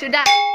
Sudah. Oh.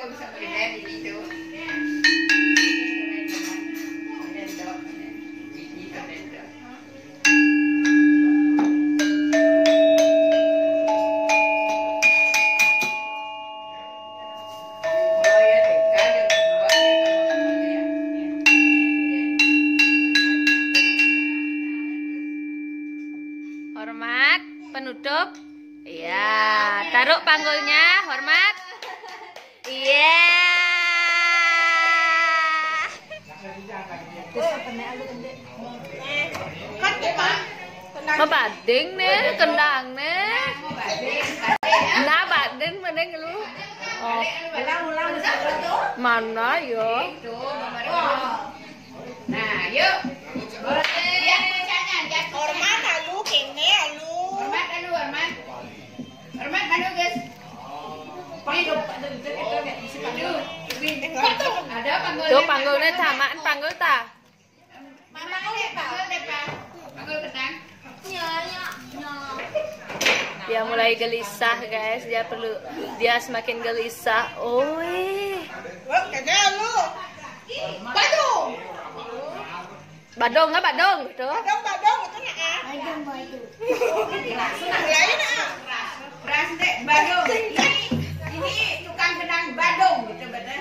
Aku bisa beli di situ. Hormat penutup. Iya, taruh panggulnya, hormat. Iya. Mau bading nih, kendang nih. Nah bading mending lu. Oh. Mana yo? Nah, yuk. Hormat alu kene alu. Hormat alu, hormat. Hormat alu, guys. Ada panggul. Tuh panggulnya samaan panggul ta. Panggul pedang. Dia mulai gelisah guys, dia semakin gelisah. Oi. Wah, kene alu. Badung. Badong nggak badong gitu. Badung itu nak. Lain ah. Beras dek, badung. Ini tukang gedang badung gitu betul.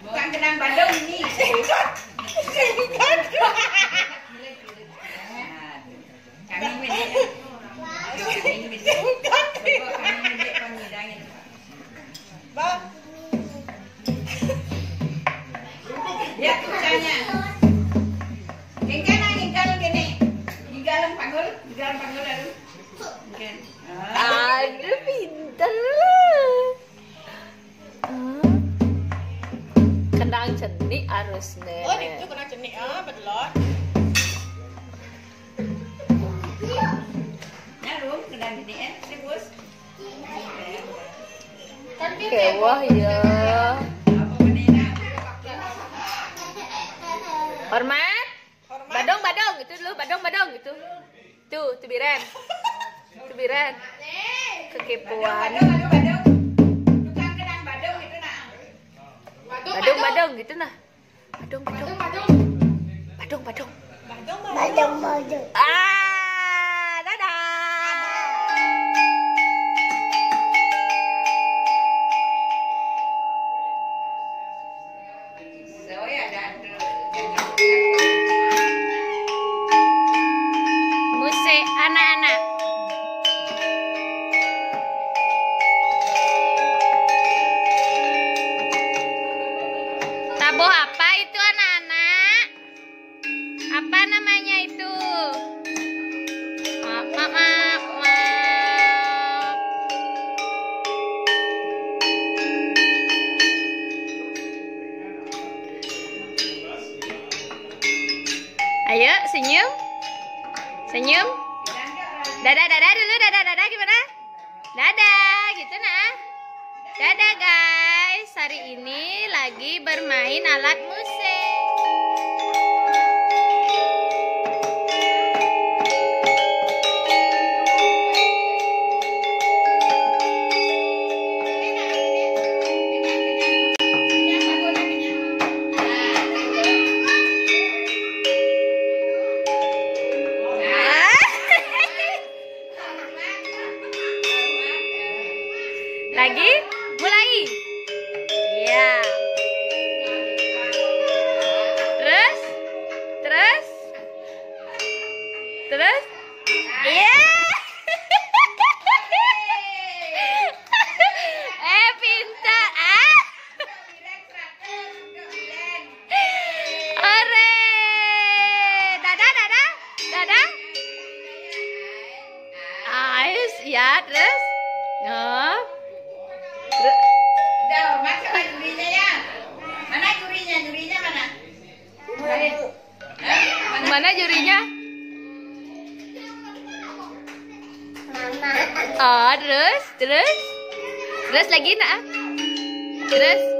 Tukang gedang badung ini. Kami mendek. Kami mendek pengidangin. Bang. Ya tulisannya. Ginggal gini. Ginggalan panggul aduh. Mungkin. Aduh pinter. Kendang cenik harusnya. Oh, itu kena cenik ah, betul. Nyarum gedang gini Bos. Kewah ya. Apa menina? Hormat. Badong itu dulu, badong gitu. Tuh biren. Kekepoan. Badung. Tukang gedang badung itu nah. Badong gitu nah. Badong. Ah, dadah. Soya dan Musik anak-anak. Tabuh apa itu anak-anak? Apa namanya itu? Maaf. Ayo senyum. Dadah dulu, dadah gimana? Dadah gitu nah. Dadah guys, hari ini lagi bermain alat musik. Lagi, mulai. Iya. Terus, terus, terus. Iya. Pintar. Ore. Dadah, dadah, dadah. Ais, ya, terus. Oh. Udah, masukkan jurinya ya. Mana jurinya? Jurinya mana? Mana jurinya? Oh, terus lagi nak. Terus.